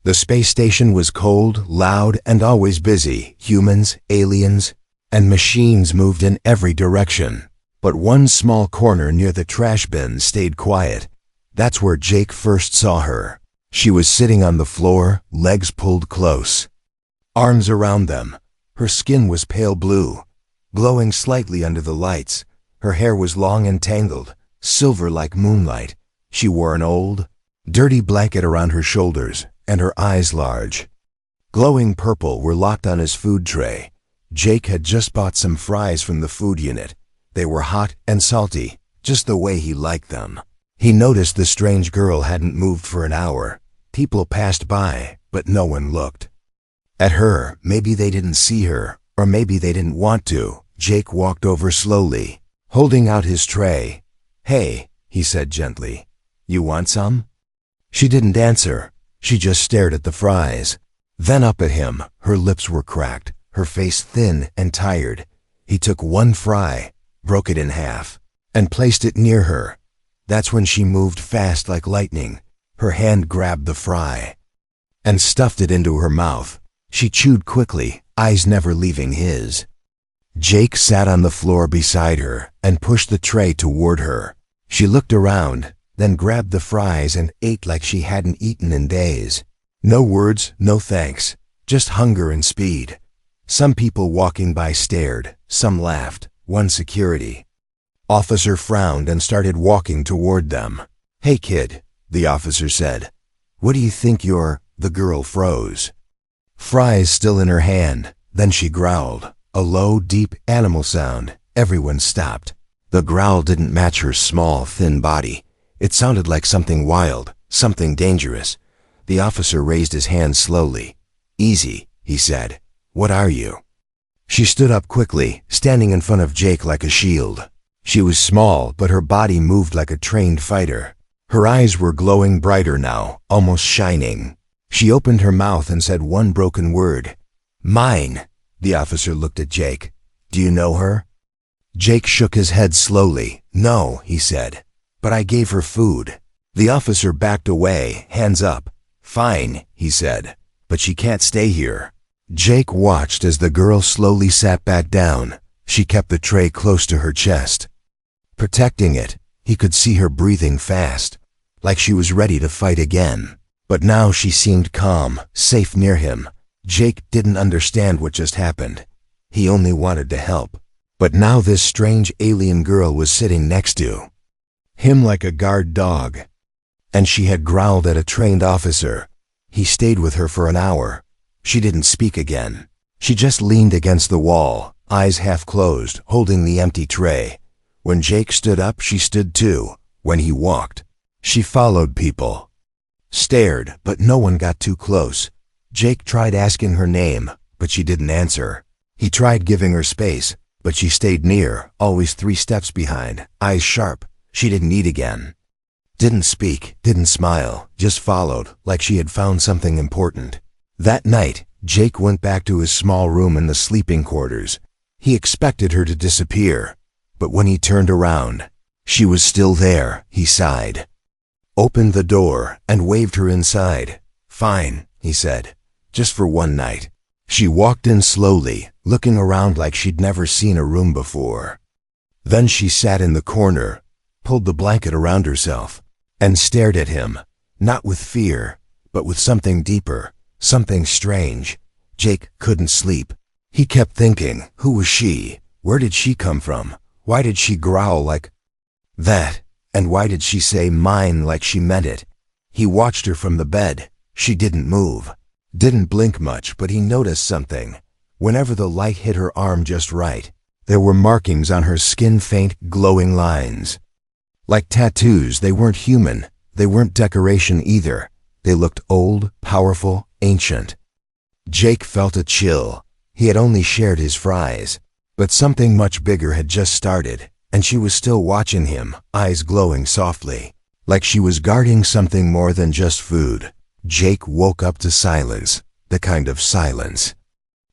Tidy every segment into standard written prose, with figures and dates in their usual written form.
The space station was cold, loud, and always busy. Humans, aliens, and machines moved in every direction. But one small corner near the trash bin stayed quiet. That's where Jake first saw her. She was sitting on the floor, legs pulled close, arms around them. Her skin was pale blue, glowing slightly under the lights. Her hair was long and tangled, silver like moonlight. She wore an old, dirty blanket around her shoulders, and her eyes large, glowing purple, were locked on his food tray. Jake had just bought some fries from the food unit. They were hot and salty, just the way he liked them. He noticed the strange girl hadn't moved for an hour. People passed by, but no one looked at her. Maybe they didn't see her, or maybe they didn't want to. Jake walked over slowly, holding out his tray. "Hey," he said gently, "you want some?" She didn't answer. She just stared at the fries, then up at him. Her lips were cracked, her face thin and tired. He took one fry, broke it in half, and placed it near her. That's when she moved fast like lightning. Her hand grabbed the fry and stuffed it into her mouth. She chewed quickly, eyes never leaving his. Jake sat on the floor beside her and pushed the tray toward her. She looked around, then grabbed the fries and ate like she hadn't eaten in days. No words, no thanks, just hunger and speed. Some people walking by stared, some laughed. One security officer frowned and started walking toward them. "Hey kid," the officer said. "What do you think you're—" The girl froze, fries still in her hand. Then she growled, a low, deep animal sound. Everyone stopped. The growl didn't match her small, thin body. It sounded like something wild, something dangerous. The officer raised his hand slowly. "Easy," he said. "What are you?" She stood up quickly, standing in front of Jake like a shield. She was small, but her body moved like a trained fighter. Her eyes were glowing brighter now, almost shining. She opened her mouth and said one broken word. "Mine." The officer looked at Jake. "Do you know her?" Jake shook his head slowly. "No," he said, "but I gave her food." The officer backed away, hands up. "Fine," he said, "but she can't stay here." Jake watched as the girl slowly sat back down. She kept the tray close to her chest, protecting it. He could see her breathing fast, like she was ready to fight again. But now she seemed calm, safe near him. Jake didn't understand what just happened. He only wanted to help. But now this strange alien girl was sitting next to him like a guard dog, and she had growled at a trained officer. He stayed with her for an hour. She didn't speak again. She just leaned against the wall, eyes half closed, holding the empty tray. When Jake stood up, she stood too. When he walked, she followed people, stared, but no one got too close. Jake tried asking her name, but she didn't answer. He tried giving her space, but she stayed near, always 3 steps behind, eyes sharp. She didn't eat again, didn't speak, didn't smile, just followed, like she had found something important. That night, Jake went back to his small room in the sleeping quarters. He expected her to disappear, but when he turned around, she was still there. He sighed, opened the door, and waved her inside. "Fine," he said, "just for one night." She walked in slowly, looking around like she'd never seen a room before. Then she sat in the corner, pulled the blanket around herself, and stared at him, not with fear, but with something deeper, something strange. Jake couldn't sleep. He kept thinking, who was she? Where did she come from? Why did she growl like that? And why did she say mine like she meant it? He watched her from the bed. She didn't move, didn't blink much, but he noticed something. Whenever the light hit her arm just right, there were markings on her skin, faint, glowing lines. Like tattoos. They weren't human. They weren't decoration either. They looked old, powerful, ancient. Jake felt a chill. He had only shared his fries, but something much bigger had just started, and she was still watching him, eyes glowing softly, like she was guarding something more than just food. Jake woke up to silence, the kind of silence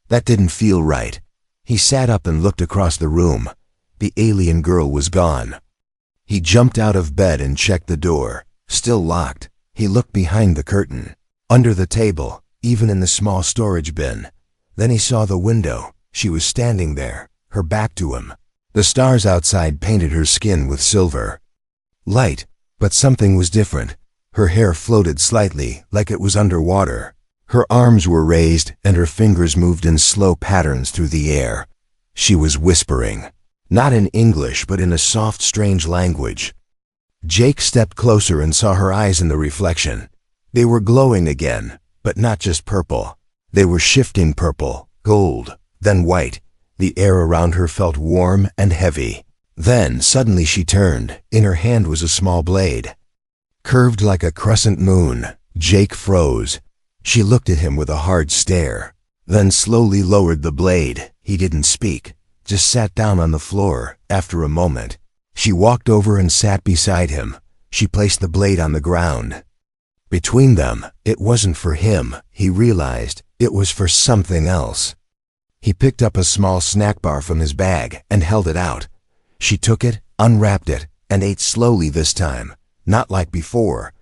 that didn't feel right. He sat up and looked across the room. The alien girl was gone. He jumped out of bed and checked the door, still locked. He looked behind the curtain. under the table, even in the small storage bin. Then he saw the window. She was standing there, her back to him. The stars outside painted her skin with silver light, but something was different. Her hair floated slightly, like it was underwater. Her arms were raised, and her fingers moved in slow patterns through the air. She was whispering, not in English, but in a soft, strange language. Jake stepped closer and saw her eyes in the reflection. They were glowing again, but not just purple. They were shifting purple, gold, then white. The air around her felt warm and heavy. Then, suddenly she turned. In her hand was a small blade, curved like a crescent moon. Jake froze. She looked at him with a hard stare, then slowly lowered the blade. He didn't speak, just sat down on the floor. After a moment, she walked over and sat beside him. She placed the blade on the ground. Between them, it wasn't for him, he realized. It was for something else. He picked up a small snack bar from his bag and held it out. She took it, unwrapped it, and ate slowly this time, not like before.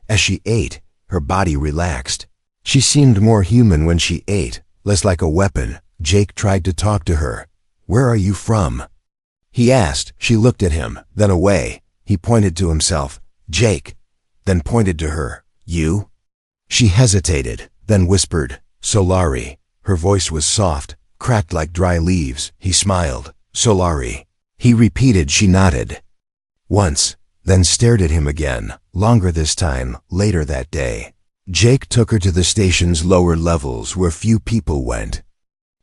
As she ate, her body relaxed. She seemed more human when she ate, less like a weapon. Jake tried to talk to her. "Where are you from?" he asked. She looked at him, then away. He pointed to himself. "Jake," then pointed to her. "You?" She hesitated, then whispered, "Solari." Her voice was soft, cracked like dry leaves. He smiled. "Solari." He repeated. She nodded once, then stared at him again, longer this time. Later that day, Jake took her to the station's lower levels where few people went.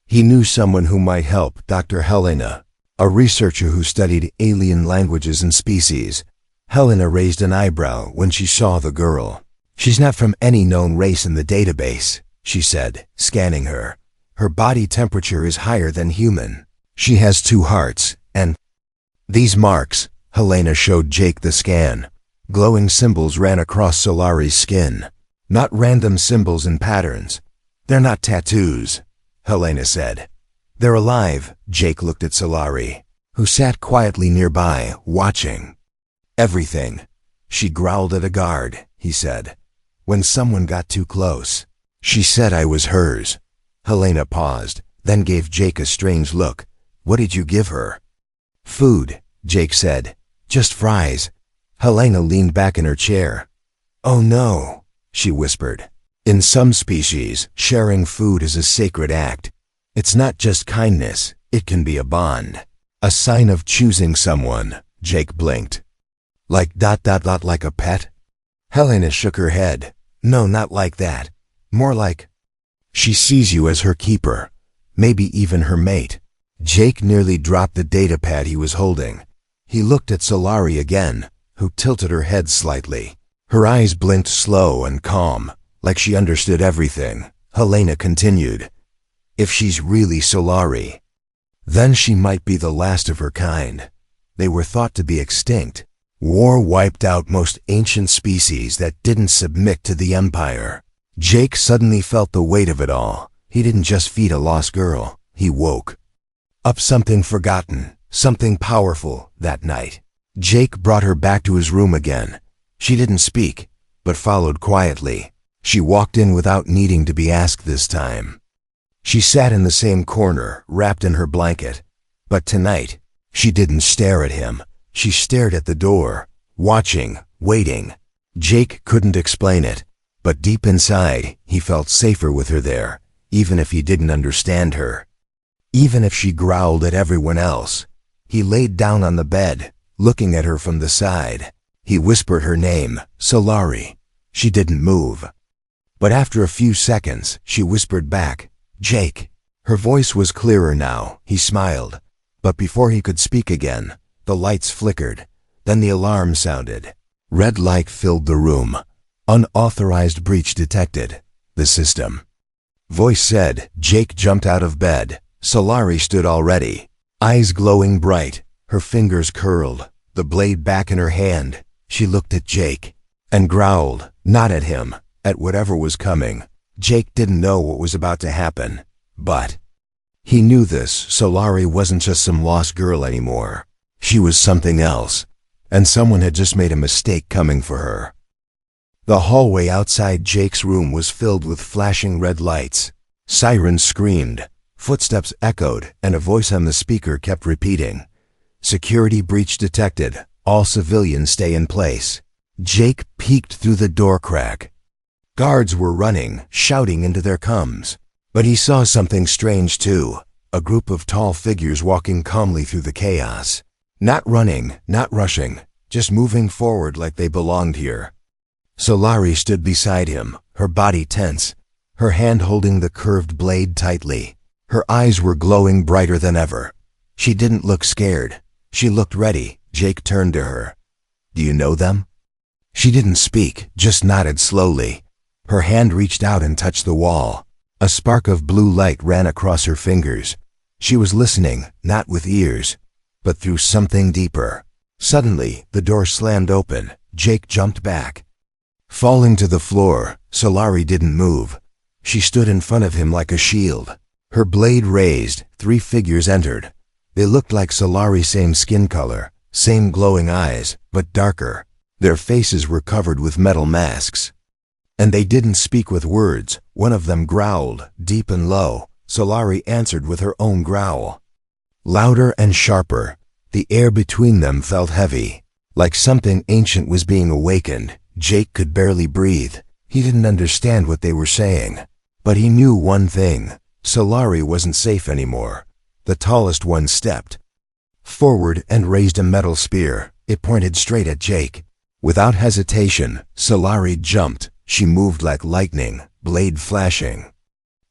He knew someone who might help, Dr. Helena, a researcher who studied alien languages and species. Helena raised an eyebrow when she saw the girl. "She's not from any known race in the database," she said, scanning her. "Her body temperature is higher than human. She has 2 hearts, and these marks." Helena showed Jake the scan. Glowing symbols ran across Solari's skin. Not random symbols and patterns. "They're not tattoos," Helena said. "They're alive." Jake looked at Solari, who sat quietly nearby, watching everything. "She growled at a guard," he said, "when someone got too close. She said I was hers." Helena paused, then gave Jake a strange look. "What did you give her?" "Food," Jake said. "Just fries." Helena leaned back in her chair. "Oh no," she whispered. "In some species, sharing food is a sacred act. It's not just kindness, it can be a bond. A sign of choosing someone." Jake blinked. Like a pet?" Helena shook her head. "No, not like that. More like she sees you as her keeper, maybe even her mate." Jake nearly dropped the datapad he was holding. He looked at Solari again, who tilted her head slightly. Her eyes blinked slow and calm, like she understood everything. Helena continued, "If she's really Solari, then she might be the last of her kind. They were thought to be extinct. War wiped out most ancient species that didn't submit to the Empire." Jake suddenly felt the weight of it all. He didn't just feed a lost girl. He woke up something forgotten, something powerful. That night, Jake brought her back to his room again. She didn't speak, but followed quietly. She walked in without needing to be asked this time. She sat in the same corner, wrapped in her blanket. But tonight, she didn't stare at him. She stared at the door, watching, waiting. Jake couldn't explain it, but deep inside, he felt safer with her there, even if he didn't understand her. Even if she growled at everyone else. He laid down on the bed, looking at her from the side. He whispered her name, Solari. She didn't move. But after a few seconds, she whispered back, "Jake." Her voice was clearer now. He smiled. But before he could speak again, the lights flickered. Then the alarm sounded. Red light filled the room. "Unauthorized breach detected. The system." Voice said. Jake jumped out of bed. Solari stood all ready, eyes glowing bright, her fingers curled, the blade back in her hand. She looked at Jake and growled, not at him, at whatever was coming. Jake didn't know what was about to happen, but he knew this. Solari wasn't just some lost girl anymore. She was something else, and someone had just made a mistake coming for her. The hallway outside Jake's room was filled with flashing red lights. Sirens screamed, footsteps echoed, and a voice on the speaker kept repeating, "Security breach detected. All civilians stay in place." Jake peeked through the door crack. Guards were running, shouting into their coms. But he saw something strange too, a group of tall figures walking calmly through the chaos. Not running, not rushing, just moving forward like they belonged here. Solari stood beside him, her body tense, her hand holding the curved blade tightly. Her eyes were glowing brighter than ever. She didn't look scared. She looked ready. Jake turned to her. "Do you know them?" She didn't speak, just nodded slowly. Her hand reached out and touched the wall. A spark of blue light ran across her fingers. She was listening, not with ears, but through something deeper. Suddenly, the door slammed open. Jake jumped back. Falling to the floor, Solari didn't move. She stood in front of him like a shield. Her blade raised, 3 figures entered. They looked like Solari's same skin color, same glowing eyes, but darker. Their faces were covered with metal masks. And they didn't speak with words. One of them growled, deep and low. Solari answered with her own growl. Louder and sharper. The air between them felt heavy, like something ancient was being awakened. Jake could barely breathe. He didn't understand what they were saying. But he knew one thing. Solari wasn't safe anymore. The tallest one stepped forward and raised a metal spear. It pointed straight at Jake. Without hesitation, Solari jumped. She moved like lightning, blade flashing.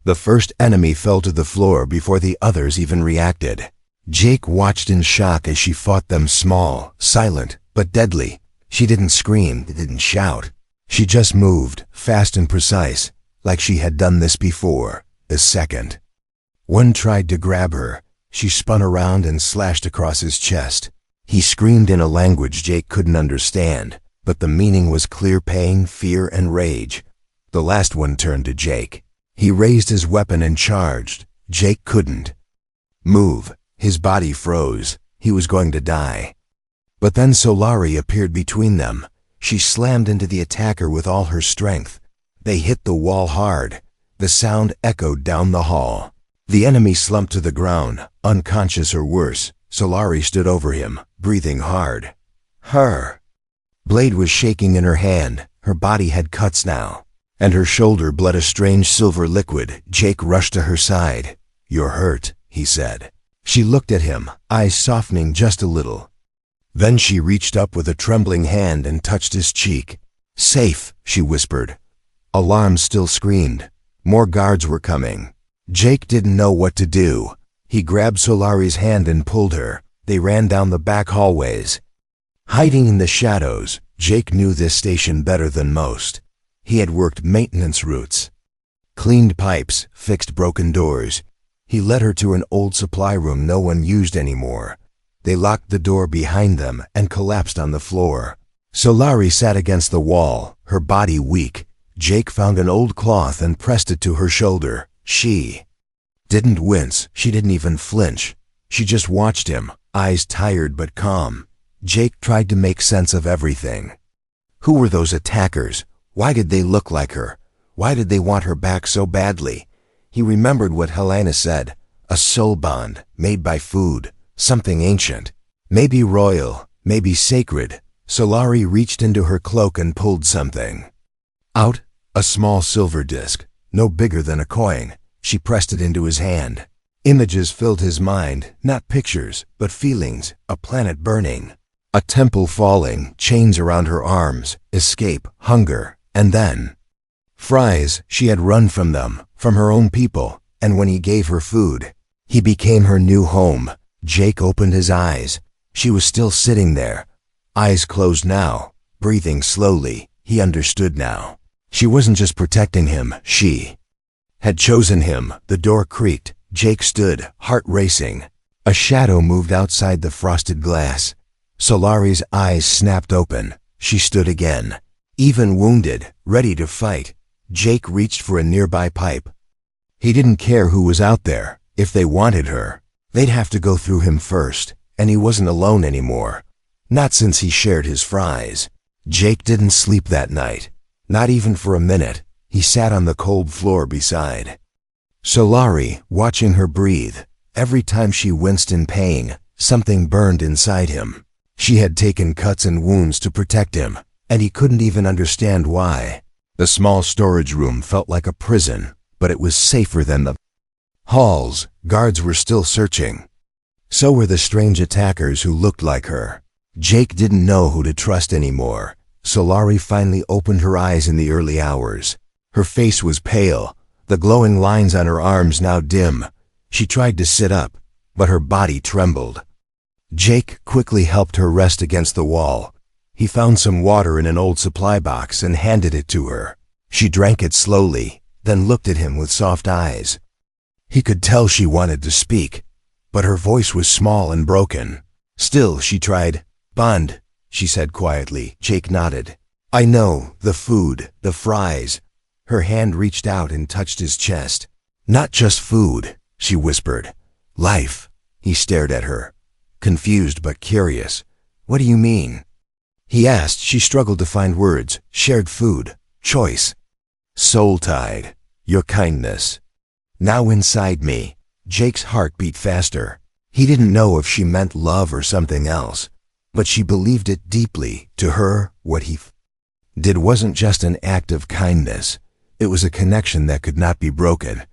The first enemy fell to the floor before the others even reacted. Jake watched in shock as she fought them, small, silent, but deadly. She didn't scream, didn't shout. She just moved, fast and precise, like she had done this before, a second. One tried to grab her. She spun around and slashed across his chest. He screamed in a language Jake couldn't understand, but the meaning was clear: pain, fear, and rage. The last one turned to Jake. He raised his weapon and charged. Jake couldn't move. His body froze. He was going to die. But then Solari appeared between them. She slammed into the attacker with all her strength. They hit the wall hard. The sound echoed down the hall. The enemy slumped to the ground, unconscious or worse. Solari stood over him, breathing hard. Her blade was shaking in her hand. Her body had cuts now, and her shoulder bled a strange silver liquid. Jake rushed to her side. "You're hurt," he said. She looked at him, eyes softening just a little. Then she reached up with a trembling hand and touched his cheek. "Safe," she whispered. Alarms still screamed. More guards were coming. Jake didn't know what to do. He grabbed Solari's hand and pulled her. They ran down the back hallways. Hiding in the shadows, Jake knew this station better than most. He had worked maintenance routes, cleaned pipes, fixed broken doors. He led her to an old supply room no one used anymore. They locked the door behind them and collapsed on the floor. Solari sat against the wall, her body weak. Jake found an old cloth and pressed it to her shoulder. She didn't wince. She didn't even flinch. She just watched him, eyes tired but calm. Jake tried to make sense of everything. Who were those attackers? Why did they look like her? Why did they want her back so badly? He remembered what Helena said, a soul bond made by food, something ancient, maybe royal, maybe sacred. Solari reached into her cloak and pulled something out, a small silver disc, no bigger than a coin. She pressed it into his hand. Images filled his mind, not pictures, but feelings, a planet burning, a temple falling, chains around her arms, escape, hunger, and then fries. She had run from them, from her own people, and when he gave her food, he became her new home. Jake opened his eyes. She was still sitting there, eyes closed now, breathing slowly. He understood now. She wasn't just protecting him, she had chosen him. The door creaked. Jake stood, heart racing. A shadow moved outside the frosted glass. Solari's eyes snapped open. She stood again, even wounded, ready to fight. Jake reached for a nearby pipe. He didn't care who was out there. If they wanted her, they'd have to go through him first, and he wasn't alone anymore. Not since he shared his fries. Jake didn't sleep that night. Not even for a minute. He sat on the cold floor beside Solari, watching her breathe. Every time she winced in pain, something burned inside him. She had taken cuts and wounds to protect him, and he couldn't even understand why. The small storage room felt like a prison, but it was safer than the halls. Guards were still searching. So were the strange attackers who looked like her. Jake didn't know who to trust anymore. Solari finally opened her eyes in the early hours. Her face was pale, the glowing lines on her arms now dim. She tried to sit up, but her body trembled. Jake quickly helped her rest against the wall. He found some water in an old supply box and handed it to her. She drank it slowly, then looked at him with soft eyes. He could tell she wanted to speak, but her voice was small and broken. Still, she tried. "Bond," she said quietly. Jake nodded. "I know, the food, the fries." Her hand reached out and touched his chest. "Not just food," she whispered. "Life." He stared at her, confused but curious. "What do you mean?" He asked. She struggled to find words. "Shared food. Choice. Soul-tied. Your kindness. Now inside me." Jake's heart beat faster. He didn't know if she meant love or something else, but she believed it deeply. To her, what he did wasn't just an act of kindness. It was a connection that could not be broken.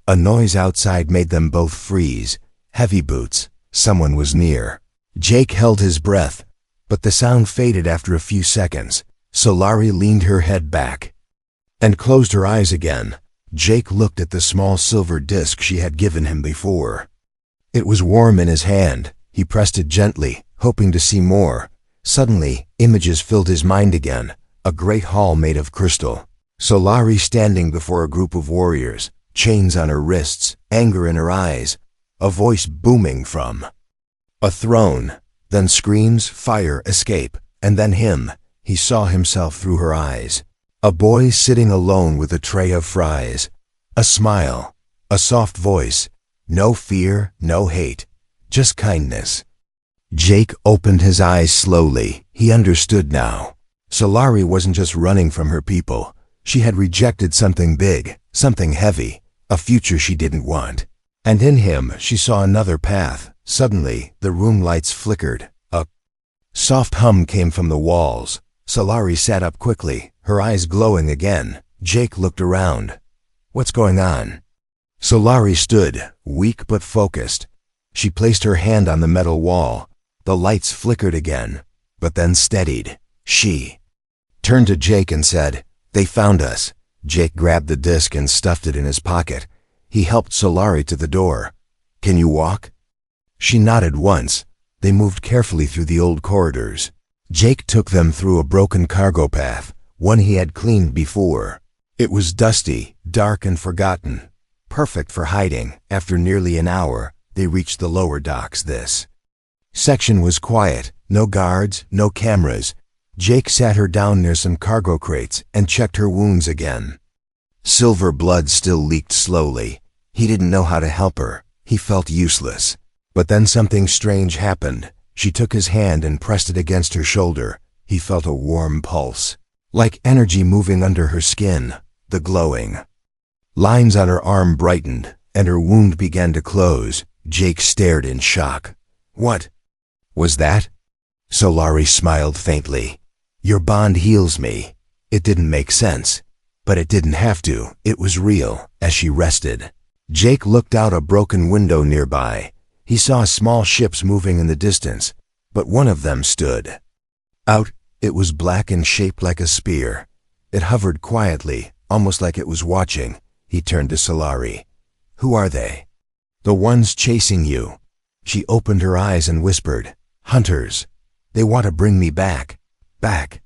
A noise outside made them both freeze. Heavy boots. Someone was near. Jake held his breath, but the sound faded after a few seconds. Solari leaned her head back and closed her eyes again. Jake looked at the small silver disc she had given him before. It was warm in his hand. He pressed it gently, hoping to see more. Suddenly, images filled his mind again. A great hall made of crystal. Solari standing before a group of warriors, chains on her wrists, anger in her eyes. A voice booming from a throne. Then screams, fire, escape, and then him. He saw himself through her eyes. A boy sitting alone with a tray of fries. A smile. A soft voice. No fear, no hate. Just kindness. Jake opened his eyes slowly. He understood now. Solari wasn't just running from her people. She had rejected something big, something heavy, a future she didn't want. And in him, she saw another path. Suddenly, the room lights flickered. A soft hum came from the walls. Solari sat up quickly, her eyes glowing again. Jake looked around. "What's going on?" Solari stood, weak but focused. She placed her hand on the metal wall. The lights flickered again, but then steadied. She turned to Jake and said, "They found us." Jake grabbed the disc and stuffed it in his pocket. He helped Solari to the door. "Can you walk?" She nodded once. They moved carefully through the old corridors. Jake took them through a broken cargo path, one he had cleaned before. It was dusty, dark and forgotten, perfect for hiding. After nearly an hour, they reached the lower docks. This section was quiet, no guards, no cameras. Jake sat her down near some cargo crates and checked her wounds again. Silver blood still leaked slowly. He didn't know how to help her. He felt useless. But then something strange happened. She took his hand and pressed it against her shoulder. He felt a warm pulse, like energy moving under her skin. The glowing lines on her arm brightened, and her wound began to close. Jake stared in shock. "What was that?" Solari smiled faintly. "Your bond heals me." It didn't make sense, but it didn't have to. It was real. As she rested, Jake looked out a broken window nearby. He saw small ships moving in the distance, but one of them stood out. It was black and shaped like a spear. It hovered quietly, almost like it was watching. He turned to Solari. "Who are they?" "The ones chasing you." She opened her eyes and whispered, "Hunters. They want to bring me back." "Back?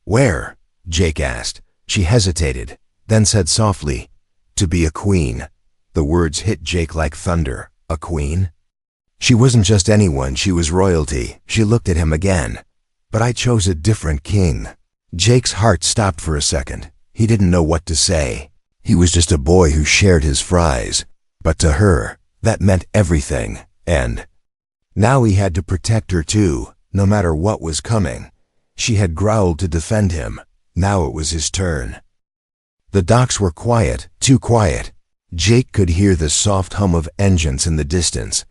Where?" Jake asked. She hesitated, then said softly, "To be a queen." The words hit Jake like thunder. A queen? She wasn't just anyone, she was royalty. She looked at him again. "But I chose a different king." Jake's heart stopped for a second. He didn't know what to say. He was just a boy who shared his fries. But to her, that meant everything. And now he had to protect her too, no matter what was coming. She had growled to defend him, Now it was his turn. The docks were quiet, too quiet. Jake could hear the soft hum of engines in the distance,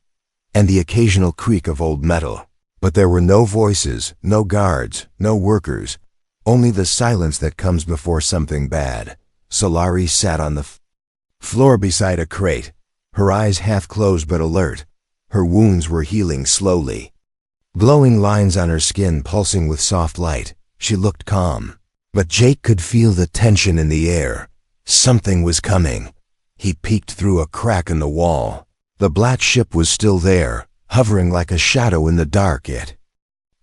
and the occasional creak of old metal. But there were no voices, no guards, no workers, only the silence that comes before something bad. Solari sat on the floor beside a crate, her eyes half closed but alert. Her wounds were healing slowly. Glowing lines on her skin pulsing with soft light. She looked calm. But Jake could feel the tension in the air. Something was coming. He peeked through a crack in the wall. The black ship was still there, hovering like a shadow in the dark. It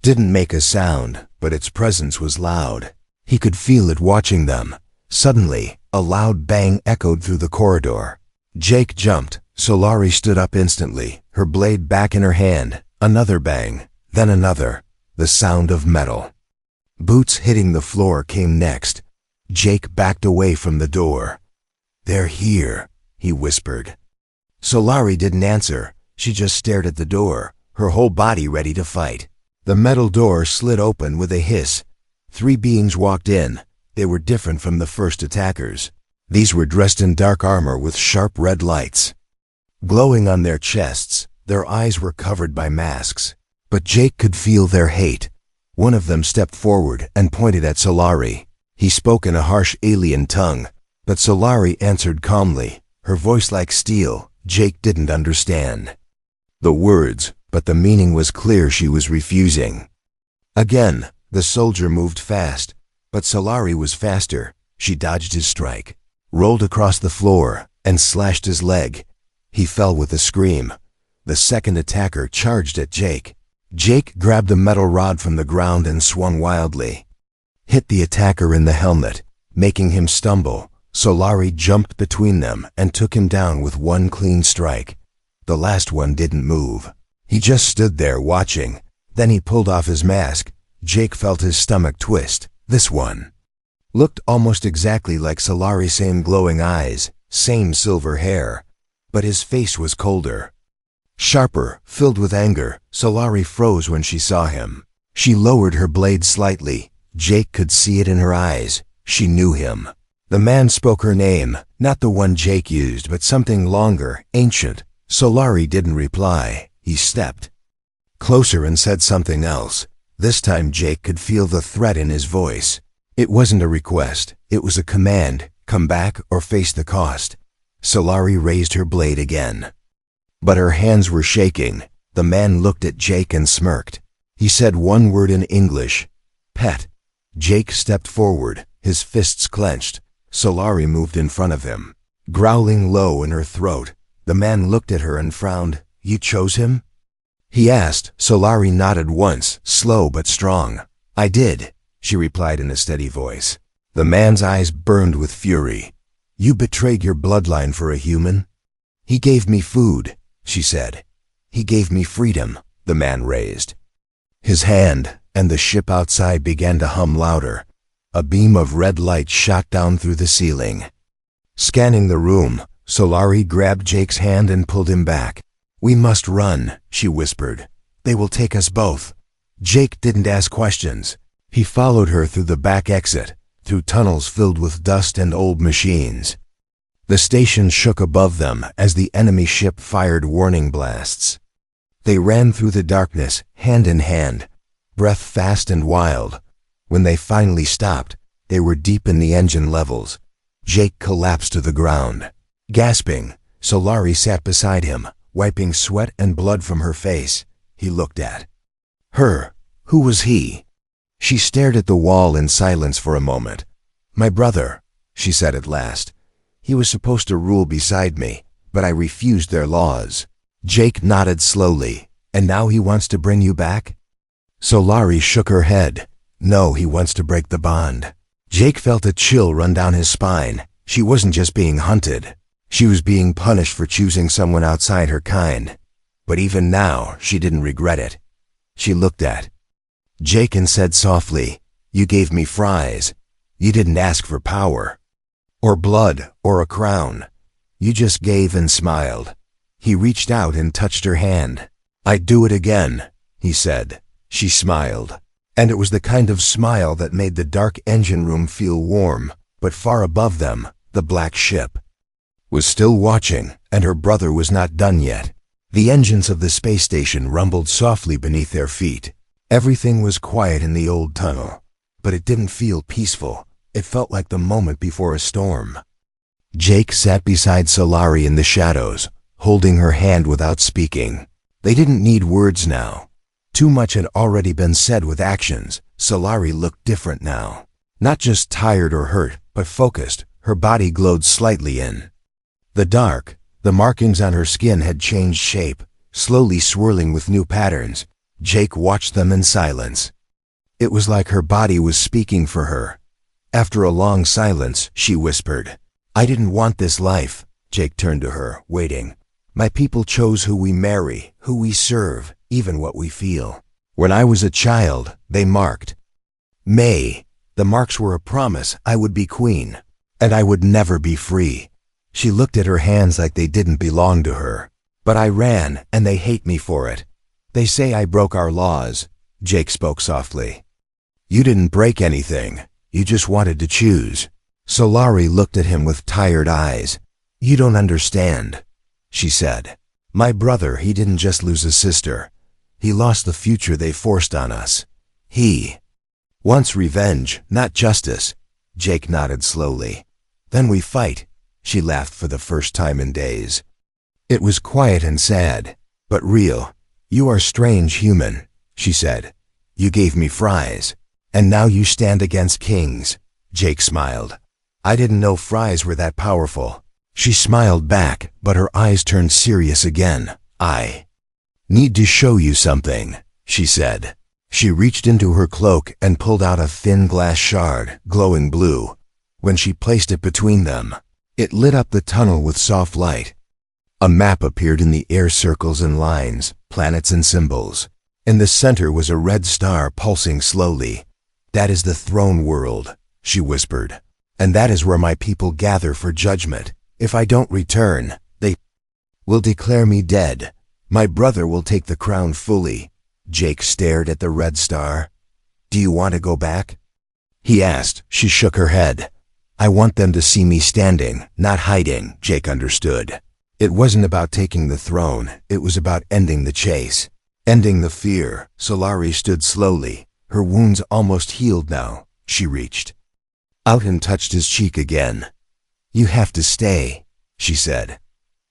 didn't make a sound, but its presence was loud. He could feel it watching them. Suddenly, a loud bang echoed through the corridor. Jake jumped. Solari stood up instantly, her blade back in her hand. Another bang, then another. The sound of metal. Boots hitting the floor came next. Jake backed away from the door. "They're here," he whispered. Solari didn't answer. She just stared at the door, her whole body ready to fight. The metal door slid open with a hiss. 3 beings walked in. They were different from the first attackers. These were dressed in dark armor with sharp red lights glowing on their chests. Their eyes were covered by masks. But Jake could feel their hate. One of them stepped forward and pointed at Solari. He spoke in a harsh alien tongue, but Solari answered calmly, her voice like steel. Jake didn't understand the words, but the meaning was clear. She was refusing. Again, the soldier moved fast, but Solari was faster. She dodged his strike, rolled across the floor, and slashed his leg. He fell with a scream. The second attacker charged at Jake. Jake grabbed a metal rod from the ground and swung wildly. Hit the attacker in the helmet, making him stumble. Solari jumped between them and took him down with one clean strike. The last one didn't move. He just stood there watching. Then he pulled off his mask. Jake felt his stomach twist. This one looked almost exactly like Solari, same glowing eyes, same silver hair. But his face was colder, sharper, filled with anger. Solari froze when she saw him. She lowered her blade slightly. Jake could see it in her eyes. She knew him. The man spoke her name, not the one Jake used, but something longer, ancient. Solari didn't reply. He stepped closer and said something else. This time Jake could feel the threat in his voice. It wasn't a request. It was a command. Come back or face the cost. Solari raised her blade again. But her hands were shaking. The man looked at Jake and smirked. He said one word in English. "Pet." Jake stepped forward, his fists clenched. Solari moved in front of him, growling low in her throat. The man looked at her and frowned. "You chose him?" he asked. Solari nodded once, slow but strong. "I did," she replied in a steady voice. The man's eyes burned with fury. "You betrayed your bloodline for a human?" "He gave me food," she said. "He gave me freedom," the man raised his hand, and the ship outside began to hum louder. A beam of red light shot down through the ceiling. Scanning the room, Solari grabbed Jake's hand and pulled him back. "We must run," she whispered. "They will take us both." Jake didn't ask questions. He followed her through the back exit, through tunnels filled with dust and old machines. The station shook above them as the enemy ship fired warning blasts. They ran through the darkness, hand in hand, breath fast and wild. When they finally stopped, they were deep in the engine levels. Jake collapsed to the ground. Gasping, Solari sat beside him, wiping sweat and blood from her face. He looked at her. Who was he? She stared at the wall in silence for a moment. "My brother," she said at last. "He was supposed to rule beside me, but I refused their laws." Jake nodded slowly. "And now he wants to bring you back?" Solari shook her head. "No, he wants to break the bond." Jake felt a chill run down his spine. She wasn't just being hunted. She was being punished for choosing someone outside her kind. But even now, she didn't regret it. She looked at Jake and said softly, "You gave me fries. You didn't ask for power, or blood, or a crown. You just gave and smiled." He reached out and touched her hand. "I'd do it again," he said. She smiled. And it was the kind of smile that made the dark engine room feel warm, but far above them, the black ship was still watching, and her brother was not done yet. The engines of the space station rumbled softly beneath their feet. Everything was quiet in the old tunnel, but it didn't feel peaceful. It felt like the moment before a storm. Jake sat beside Solari in the shadows, holding her hand without speaking. They didn't need words now. Too much had already been said with actions. Solari looked different now. Not just tired or hurt, but focused. Her body glowed slightly in the dark. The markings on her skin had changed shape, slowly swirling with new patterns. Jake watched them in silence. It was like her body was speaking for her. After a long silence, she whispered, "I didn't want this life." Jake turned to her, waiting. "My people chose who we marry, who we serve, even what we feel. When I was a child, they marked May. The marks were a promise I would be queen, and I would never be free." She looked at her hands like they didn't belong to her. "But I ran, and they hate me for it. They say I broke our laws." Jake spoke softly. "You didn't break anything. You just wanted to choose." Solari looked at him with tired eyes. "You don't understand," she said. "My brother, he didn't just lose a sister. He lost the future they forced on us. He wants revenge, not justice." Jake nodded slowly. "Then we fight." She laughed for the first time in days. It was quiet and sad, but real. "You are strange human," she said. "You gave me fries, and now you stand against kings." Jake smiled. "I didn't know fries were that powerful." She smiled back, but her eyes turned serious again. "I need to show you something," she said. She reached into her cloak and pulled out a thin glass shard, glowing blue. When she placed it between them, it lit up the tunnel with soft light. A map appeared in the air, circles and lines, planets and symbols. In the center was a red star pulsing slowly. "That is the throne world," she whispered. "And that is where my people gather for judgment. If I don't return, they will declare me dead. My brother will take the crown fully." Jake stared at the red star. "Do you want to go back?" he asked. She shook her head. "I want them to see me standing, not hiding." Jake understood. It wasn't about taking the throne. It was about ending the chase, ending the fear. Solari stood slowly. Her wounds almost healed now. She reached out and touched his cheek again. "You have to stay," she said.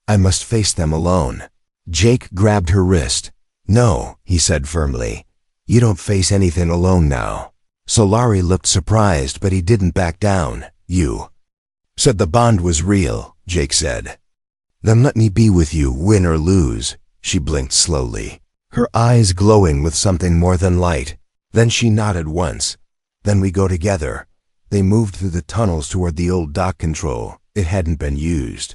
"I must face them alone." Jake grabbed her wrist. "No," he said firmly. "You don't face anything alone now." Solari looked surprised, but he didn't back down. "You said the bond was real," Jake said. "Then let me be with you, win or lose." She blinked slowly, her eyes glowing with something more than light. Then she nodded once. "Then we go together." They moved through the tunnels toward the old dock control. It hadn't been used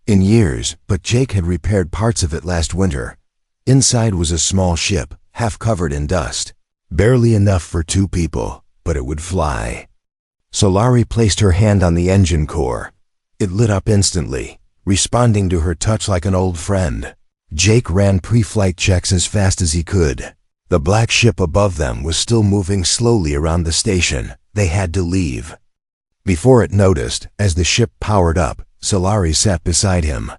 in years, but Jake had repaired parts of it last winter. Inside was a small ship, half covered in dust. Barely enough for 2 people, but it would fly. Solari placed her hand on the engine core. It lit up instantly, responding to her touch like an old friend. Jake ran pre-flight checks as fast as he could. The black ship above them was still moving slowly around the station. They had to leave before it noticed. As the ship powered up, Solari sat beside him.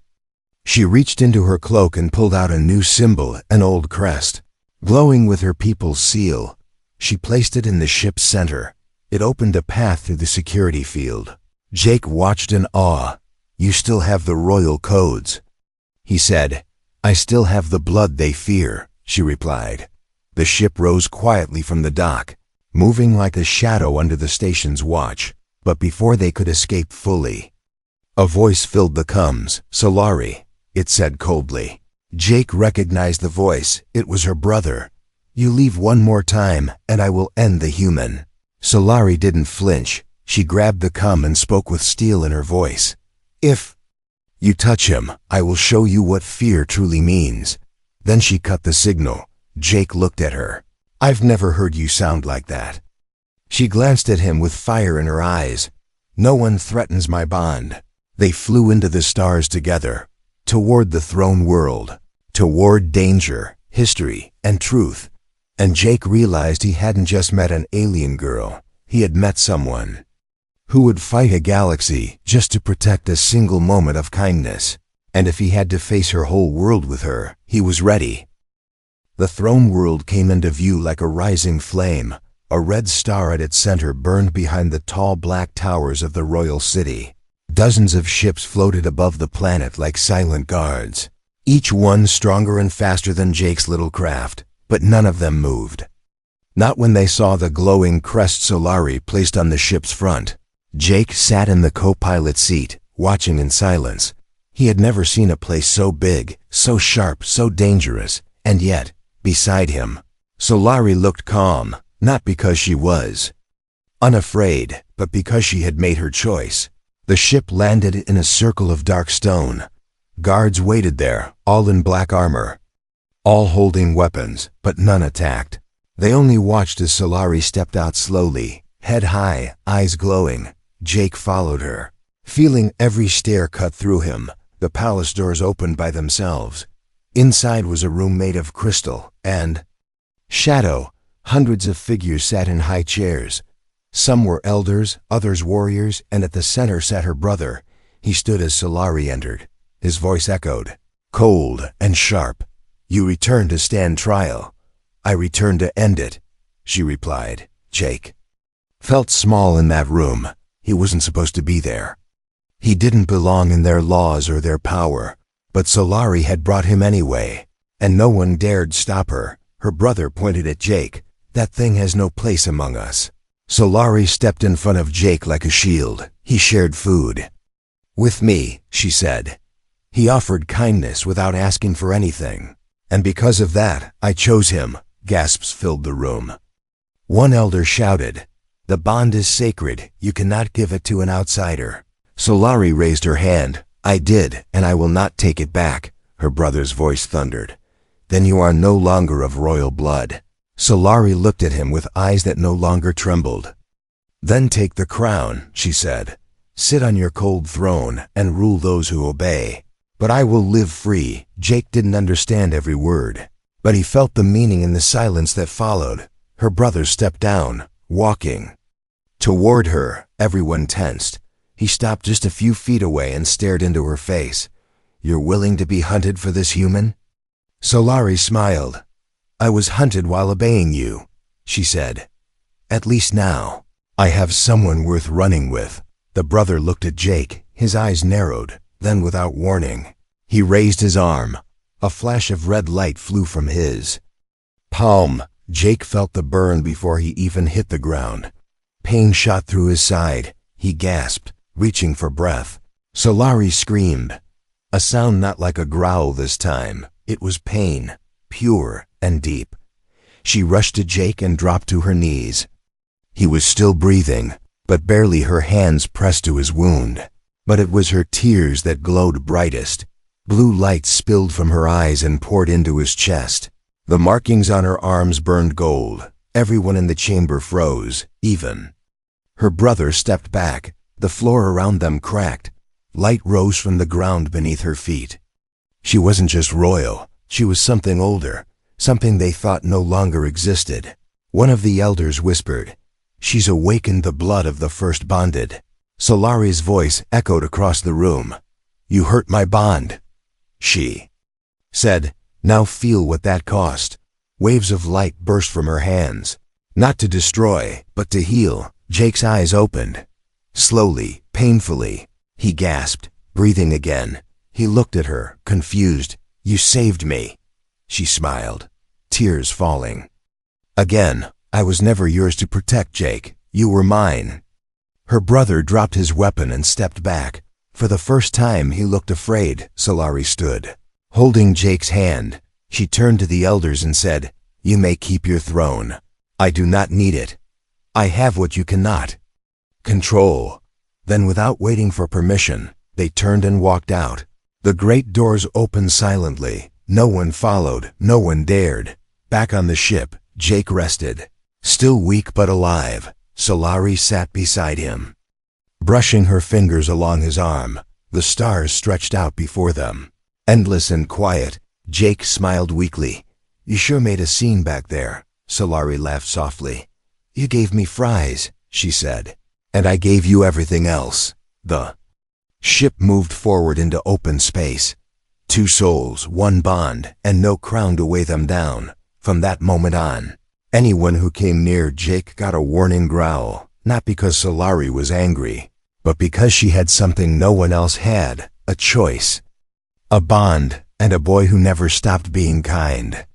She reached into her cloak and pulled out a new symbol, an old crest, glowing with her people's seal. She placed it in the ship's center. It opened a path through the security field. Jake watched in awe. "You still have the royal codes," he said. "I still have the blood they fear," she replied. The ship rose quietly from the dock, moving like a shadow under the station's watch. But before they could escape fully, a voice filled the comms. "Solari," it said coldly. Jake recognized the voice. It was her brother. "You leave one more time, and I will end the human." Solari didn't flinch. She grabbed the comm and spoke with steel in her voice. "If you touch him, I will show you what fear truly means." Then she cut the signal. Jake looked at her. "I've never heard you sound like that." She glanced at him with fire in her eyes. "No one threatens my bond." They flew into the stars together, toward the throne world, toward danger, history, and truth. And Jake realized he hadn't just met an alien girl. He had met someone who would fight a galaxy just to protect a single moment of kindness. And if he had to face her whole world with her, he was ready. The throne world came into view like a rising flame. A red star at its center burned behind the tall black towers of the royal city. Dozens of ships floated above the planet like silent guards, each one stronger and faster than Jake's little craft, but none of them moved. Not when they saw the glowing crest Solari placed on the ship's front. Jake sat in the co-pilot seat, watching in silence. He had never seen a place so big, so sharp, so dangerous, and yet, beside him, Solari looked calm, not because she was unafraid, but because she had made her choice. The ship landed in a circle of dark stone. Guards waited there, all in black armor, all holding weapons, but none attacked. They only watched as Solari stepped out slowly, head high, eyes glowing. Jake followed her, feeling every stare cut through him. The palace doors opened by themselves. Inside was a room made of crystal and shadow. Hundreds of figures sat in high chairs. Some were elders, others warriors, and at the center sat her brother. He stood as Solari entered. His voice echoed, cold and sharp. "You returned to stand trial." "I returned to end it," she replied. Jake felt small in that room. He wasn't supposed to be there. He didn't belong in their laws or their power. But Solari had brought him anyway, and no one dared stop her. Her brother pointed at Jake. "That thing has no place among us." Solari stepped in front of Jake like a shield. He shared food with me, she said. He offered kindness without asking for anything. "And because of that, I chose him." Gasps filled the room. One elder shouted, "The bond is sacred. You cannot give it to an outsider." Solari raised her hand. "I did, and I will not take it back," her brother's voice thundered. "Then you are no longer of royal blood." Solari looked at him with eyes that no longer trembled. "Then take the crown," she said. "Sit on your cold throne and rule those who obey. But I will live free." Jake didn't understand every word, but he felt the meaning in the silence that followed. Her brother stepped down, walking toward her. Everyone tensed. He stopped just a few feet away and stared into her face. "You're willing to be hunted for this human?" Solari smiled. "I was hunted while obeying you," she said. "At least now, I have someone worth running with." The brother looked at Jake. His eyes narrowed. Then without warning, he raised his arm. A flash of red light flew from his palm. Jake felt the burn before he even hit the ground. Pain shot through his side. He gasped, reaching for breath. Solari screamed. A sound not like a growl this time. It was pain, pure and deep. She rushed to Jake and dropped to her knees. He was still breathing, but barely. Her hands pressed to his wound. But it was her tears that glowed brightest. Blue light spilled from her eyes and poured into his chest. The markings on her arms burned gold. Everyone in the chamber froze, even her brother stepped back. The floor around them cracked. Light rose from the ground beneath her feet. She wasn't just royal. She was something older, something they thought no longer existed. One of the elders whispered, "She's awakened the blood of the first bonded." Solari's voice echoed across the room. "You hurt my bond," she said. "Now feel what that cost." Waves of light burst from her hands. Not to destroy, but to heal. Jake's eyes opened. Slowly, painfully, he gasped, breathing again. He looked at her, confused. "You saved me," she smiled, tears falling. "Again, I was never yours to protect, Jake. You were mine." Her brother dropped his weapon and stepped back. For the first time he looked afraid. Solari stood, holding Jake's hand. She turned to the elders and said, "You may keep your throne. I do not need it. I have what you cannot. Control." Then without waiting for permission, they turned and walked out. The great doors opened silently. No one followed, no one dared. Back on the ship, Jake rested. Still weak but alive, Solari sat beside him, brushing her fingers along his arm. The stars stretched out before them, endless and quiet. Jake smiled weakly. "You sure made a scene back there." Solari laughed softly. You gave me fries, she said, and I gave you everything else. The ship moved forward into open space. 2 souls, 1 bond, and no crown to weigh them down. From that moment on, anyone who came near Jake got a warning growl, not because Solari was angry, but because she had something no one else had, a choice. A bond, and a boy who never stopped being kind.